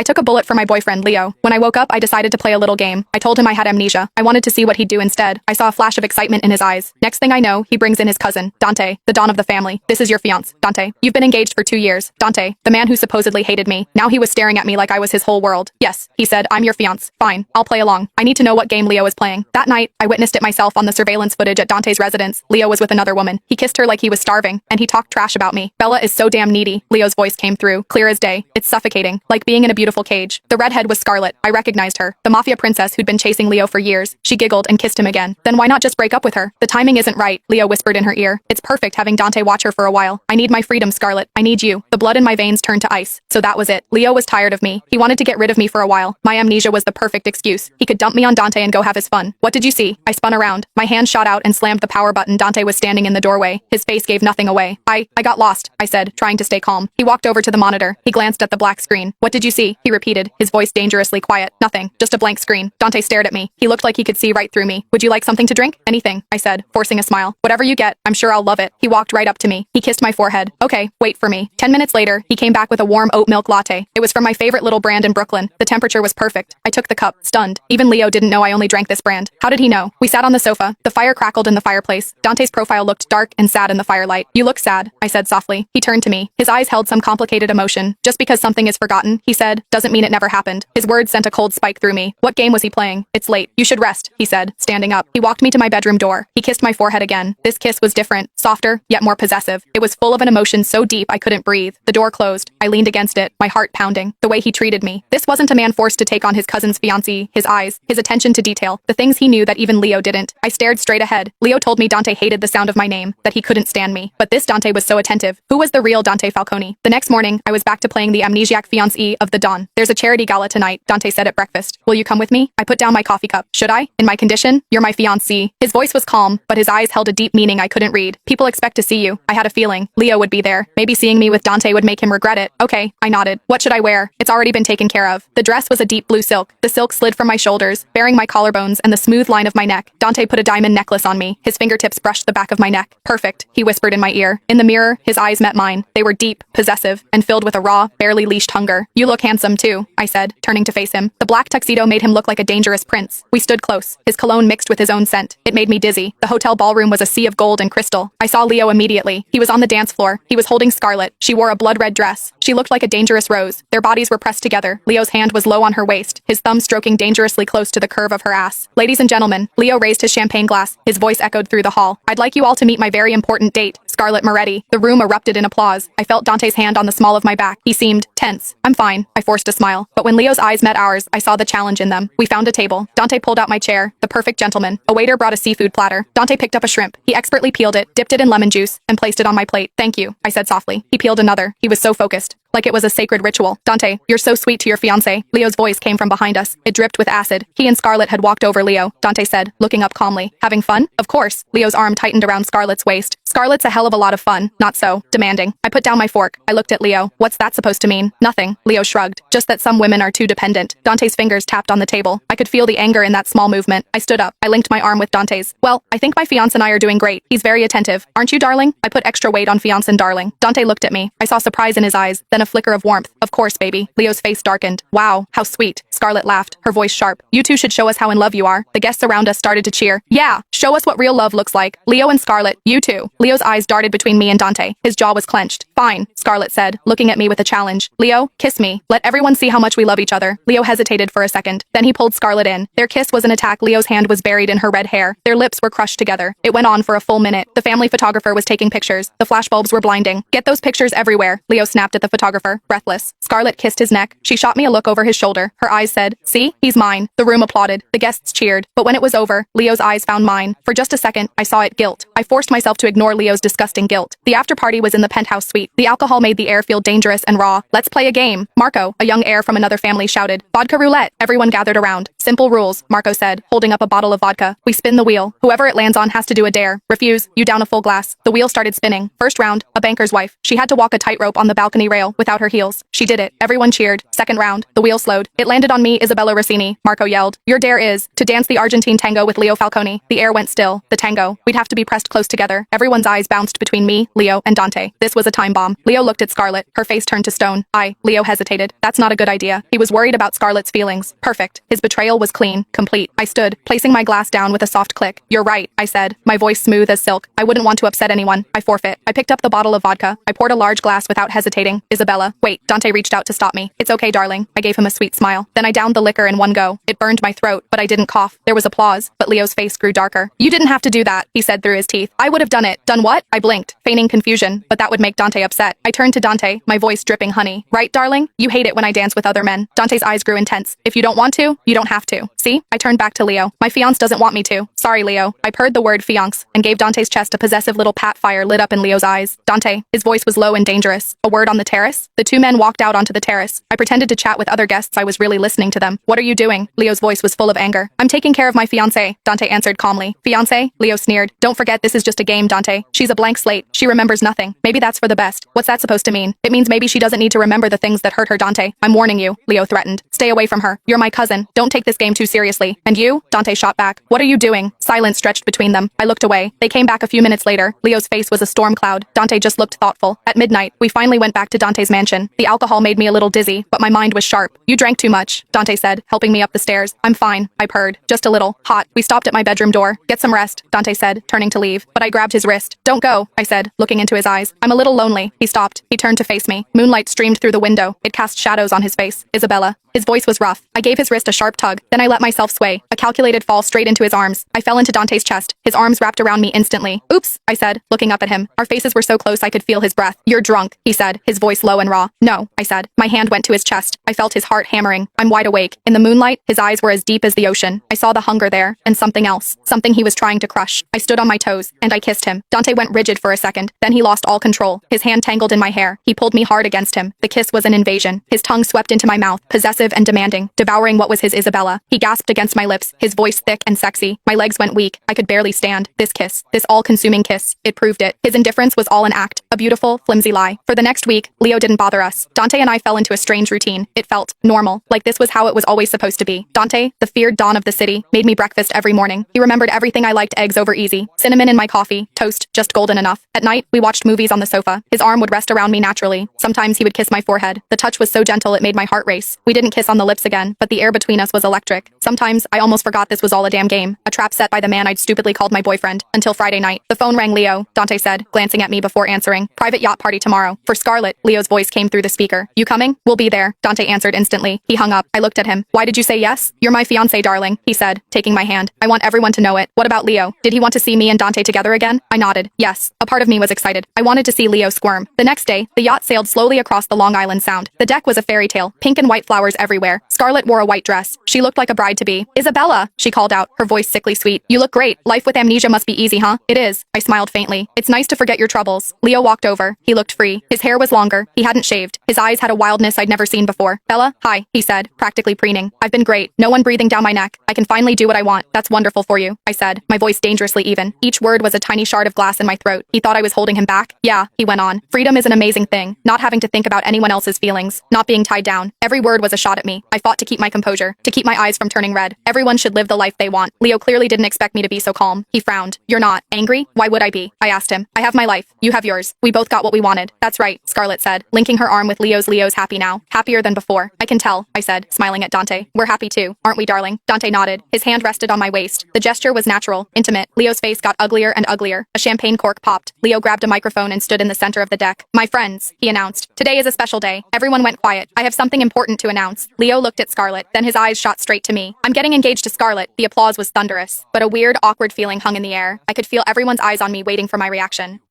I took a bullet for my boyfriend, Leo. When I woke up, I decided to play a little game. I told him I had amnesia. I wanted to see what he'd do instead. I saw a flash of excitement in his eyes. Next thing I know, he brings in his cousin, Dante, the Don of the family. This is your fiance, Dante. You've been engaged for 2 years. Dante, the man who supposedly hated me. Now he was staring at me like I was his whole world. Yes, he said, I'm your fiance. Fine, I'll play along. I need to know what game Leo is playing. That night, I witnessed it myself on the surveillance footage at Dante's residence. Leo was with another woman. He kissed her like he was starving, and he talked trash about me. Bella is so damn needy. Leo's voice came through, clear as day. It's suffocating, like being in a beautiful cage. The redhead was Scarlett. I recognized her. The mafia princess who'd been chasing Leo for years. She giggled and kissed him again. Then why not just break up with her? The timing isn't right, Leo whispered in her ear. It's perfect having Dante watch her for a while. I need my freedom, Scarlett. I need you. The blood in my veins turned to ice. So that was it. Leo was tired of me. He wanted to get rid of me for a while. My amnesia was the perfect excuse. He could dump me on Dante and go have his fun. What did you see? I spun around. My hand shot out and slammed the power button. Dante was standing in the doorway. His face gave nothing away. I got lost, I said, trying to stay calm. He walked over to the monitor. He glanced at the black screen. What did you see? He repeated, his voice dangerously quiet. Nothing. Just a blank screen. Dante stared at me. He looked like he could see right through me. Would you like something to drink? Anything, I said, forcing a smile. Whatever you get, I'm sure I'll love it. He walked right up to me. He kissed my forehead. Okay, wait for me. 10 minutes later, he came back with a warm oat milk latte. It was from my favorite little brand in Brooklyn. The temperature was perfect. I took the cup, stunned. Even Leo didn't know I only drank this brand. How did he know? We sat on the sofa. The fire crackled in the fireplace. Dante's profile looked dark and sad in the firelight. You look sad, I said softly. He turned to me. His eyes held some complicated emotion. Just because something is forgotten, he said, doesn't mean it never happened. His words sent a cold spike through me. What game was he playing? It's late. You should rest, he said, standing up. He walked me to my bedroom door. He kissed my forehead again. This kiss was different, softer, yet more possessive. It was full of an emotion so deep I couldn't breathe. The door closed. I leaned against it, my heart pounding. The way he treated me. This wasn't a man forced to take on his cousin's fiancée. His eyes, his attention to detail, the things he knew that even Leo didn't. I stared straight ahead. Leo told me Dante hated the sound of my name, that he couldn't stand me. But this Dante was so attentive. Who was the real Dante Falcone? The next morning, I was back to playing the amnesiac fiancée of the Don. There's a charity gala tonight, Dante said at breakfast. Will you come with me? I put down my coffee cup. Should I? In my condition? You're my fiancée. His voice was calm, but his eyes held a deep meaning I couldn't read. People expect to see you. I had a feeling. Leo would be there. Maybe seeing me with Dante would make him regret it. Okay, I nodded. What should I wear? It's already been taken care of. The dress was a deep blue silk. The silk slid from my shoulders, bearing my collarbones and the smooth line of my neck. Dante put a diamond necklace on me. His fingertips brushed the back of my neck. Perfect, he whispered in my ear. In the mirror, his eyes met mine. They were deep, possessive, and filled with a raw, barely leashed hunger. You look handsome too, I said, turning to face him. The black tuxedo made him look like a dangerous prince. We stood close. His cologne mixed with his own scent. It made me dizzy. The hotel ballroom was a sea of gold and crystal. I saw Leo immediately. He was on the dance floor. He was holding Scarlett. She wore a blood-red dress. She looked like a dangerous rose. Their bodies were pressed together. Leo's hand was low on her waist, his thumb stroking dangerously close to the curve of her ass. Ladies and gentlemen, Leo raised his champagne glass. His voice echoed through the hall. I'd like you all to meet my very important date, Scarlett Moretti. The room erupted in applause. I felt Dante's hand on the small of my back. He seemed tense. I'm fine. I forced a smile. But when Leo's eyes met ours, I saw the challenge in them. We found a table. Dante pulled out my chair, the perfect gentleman. A waiter brought a seafood platter. Dante picked up a shrimp. He expertly peeled it, dipped it in lemon juice, and placed it on my plate. Thank you, I said softly. He peeled another. He was so focused. Like it was a sacred ritual. Dante, you're so sweet to your fiancé. Leo's voice came from behind us. It dripped with acid. He and Scarlett had walked over Leo, Dante said, looking up calmly. Having fun? Of course. Leo's arm tightened around Scarlett's waist. Scarlett's a hell of a lot of fun. Not so. Demanding. I put down my fork. I looked at Leo. What's that supposed to mean? Nothing. Leo shrugged. Just that some women are too dependent. Dante's fingers tapped on the table. I could feel the anger in that small movement. I stood up. I linked my arm with Dante's. Well, I think my fiancé and I are doing great. He's very attentive. Aren't you, darling? I put extra weight on fiancé and darling. Dante looked at me. I saw surprise in his eyes, then a flicker of warmth. Of course, baby. Leo's face darkened. Wow, how sweet. Scarlett laughed, her voice sharp. You two should show us how in love you are. The guests around us started to cheer. Yeah, show us what real love looks like. Leo and Scarlett, you two. Leo's eyes darted between me and Dante. His jaw was clenched. Fine, Scarlett said, looking at me with a challenge. Leo, kiss me. Let everyone see how much we love each other. Leo hesitated for a second. Then he pulled Scarlett in. Their kiss was an attack. Leo's hand was buried in her red hair. Their lips were crushed together. It went on for a full minute. The family photographer was taking pictures. The flashbulbs were blinding. Get those pictures everywhere. Leo snapped at the photographer, breathless. Scarlett kissed his neck. She shot me a look over his shoulder. Her eyes said, see, he's mine. The room applauded. The guests cheered. But when it was over, Leo's eyes found mine. For just a second, I saw it guilt. I forced myself to ignore Leo's disgusting guilt. The after party was in the penthouse suite. The alcohol made the air feel dangerous and raw. Let's play a game. Marco, a young heir from another family, shouted. Vodka roulette. Everyone gathered around. Simple rules, Marco said, holding up a bottle of vodka. We spin the wheel. Whoever it lands on has to do a dare. Refuse, you down a full glass. The wheel started spinning. First round, a banker's wife. She had to walk a tightrope on the balcony rail without her heels. She did it. Everyone cheered. Second round, the wheel slowed. It landed on me, Isabella Rossini. Marco yelled. Your dare is to dance the Argentine tango with Leo Falcone. The air went still. The tango. We'd have to be pressed close together. Everyone's eyes bounced between me, Leo, and Dante. This was a time bomb. Leo looked at Scarlett. Her face turned to stone. Leo hesitated. That's not a good idea. He was worried about Scarlett's feelings. Perfect. His betrayal was clean, complete. I stood, placing my glass down with a soft click. You're right, I said, my voice smooth as silk. I wouldn't want to upset anyone. I forfeit. I picked up the bottle of vodka. I poured a large glass without hesitating. Isabella. Wait, Dante reached out to stop me. It's okay, darling. I gave him a sweet smile. Then I downed the liquor in one go. It burned my throat, but I didn't cough. There was applause, but Leo's face grew darker. You didn't have to do that, he said through his teeth. I would have done it. Done what? I blinked, feigning confusion, but that would make Dante upset. I turned to Dante, my voice dripping honey. Right, darling? You hate it when I dance with other men. Dante's eyes grew intense. If you don't want to, you don't have to. See? I turned back to Leo. My fiancé doesn't want me to. Sorry, Leo. I purred the word fiancé and gave Dante's chest a possessive little pat. Fire lit up in Leo's eyes. Dante. His voice was low and dangerous. A word on the terrace? The two men walked out onto the terrace. I pretended to chat with other guests. I was really listening to them. What are you doing? Leo's voice was full of anger. I'm taking care of my fiancé, Dante answered calmly. Fiancé? Leo sneered. Don't forget this is just a game, Dante. She's a blank slate. She remembers nothing. Maybe that's for the best. What's that supposed to mean? It means maybe she doesn't need to remember the things that hurt her, Dante. I'm warning you, Leo threatened. Stay away from her. You're my cousin. Don't take this game too seriously. And you? Dante shot back. What are you doing? Silence stretched between them. I looked away. They came back a few minutes later. Leo's face was a storm cloud. Dante just looked thoughtful. At midnight, we finally went back to Dante's mansion. The alcohol made me a little dizzy, but my mind was sharp. You drank too much, Dante said, helping me up the stairs. I'm fine, I purred. Just a little. Hot. We stopped at my bedroom door. Get some rest, Dante said, turning to leave. But I grabbed his wrist. Don't go, I said, looking into his eyes. I'm a little lonely. He stopped. He turned to face me. Moonlight streamed through the window. It cast shadows on his face. Isabella. His voice was rough. I gave his wrist a sharp tug. Then I let myself sway. A calculated fall straight into his arms. I fell into Dante's chest. His arms wrapped around me instantly. Oops, I said, looking up at him. Our faces were so close I could feel his breath. You're drunk, he said, his voice low and raw. No, I said. My hand went to his chest. I felt his heart hammering. I'm wide awake. In the moonlight, his eyes were as deep as the ocean. I saw the hunger there, and something else. Something he was trying to crush. I stood on my toes, and I kissed him. Dante went rigid for a second. Then he lost all control. His hand tangled in my hair. He pulled me hard against him. The kiss was an invasion. His tongue swept into my mouth, possessive and demanding, devouring what was his Isabella. He gasped against my lips, his voice thick and sexy. My legs went weak. I could barely stand. This kiss. This all-consuming kiss. It proved it. His indifference was all an act. A beautiful, flimsy lie. For the next week, Leo didn't bother us. Dante and I fell into a strange routine. It felt normal. Like this was how it was always supposed to be. Dante, the feared Don of the city, made me breakfast every morning. He remembered everything I liked: eggs over easy, cinnamon in my coffee, toast, just golden enough. At night, we watched movies on the sofa. His arm would rest around me naturally. Sometimes he would kiss my forehead. The touch was so gentle it made my heart race. We didn't kiss on the lips again, but the air between us was electric. Sometimes, I almost forgot this was all a damn game. A trap set by the man I'd stupidly called my boyfriend. Until Friday night. The phone rang. Leo, Dante said, glancing at me before answering. Private yacht party tomorrow. For Scarlett, Leo's voice came through the speaker. You coming? We'll be there. Dante answered instantly. He hung up. I looked at him. Why did you say yes? You're my fiancé, darling, he said, taking my hand. I want everyone to know it. What about Leo? Did he want to see me and Dante together again? I nodded. Yes. A part of me was excited. I wanted to see Leo squirm. The next day, the yacht sailed slowly across the Long Island Sound. The deck was a fairy tale. Pink and white flowers everywhere. Scarlett wore a white dress. She looked like a bride-to-be. Isabella, she called out, her voice sickly sweet. You look great. Life with amnesia must be easy, huh? It is. I smiled faintly. It's nice to forget your troubles. Leo walked over. He looked free. His hair was longer. He hadn't shaved. His eyes had a wildness I'd never seen before. Bella, hi, he said, practically preening. I've been great. No one breathing down my neck. I can finally do what I want. That's wonderful for you, I said, my voice dangerously even. Each word was a tiny shard of glass in my throat. He thought I was holding him back. Yeah, he went on. Freedom is an amazing thing. Not having to think about anyone else's feelings. Not being tied down. Every word was a shot at me. I fought to keep my composure, to keep my eyes from turning red. Everyone should live the life they want. Leo clearly didn't expect me to be so calm. He frowned. You're not angry? Why would I be? I asked him. I have my life. You have yours. We both got what we wanted. That's right, Scarlett said, linking her arm with Leo's. Leo's happy now. Happier than before. I can tell, I said, smiling at Dante. We're happy too, aren't we, darling? Dante nodded. His hand rested on my waist. The gesture was natural, intimate. Leo's face got uglier and uglier. A champagne cork popped. Leo grabbed a microphone and stood in the center of the deck. My friends, he announced. Today is a special day. Everyone went quiet. I have something important to announce. Leo looked at Scarlett, then his eyes shot straight to me. I'm getting engaged to Scarlett. The applause was thunderous, but a weird, awkward feeling hung in the air. I could feel everyone's eyes on me waiting for my reaction.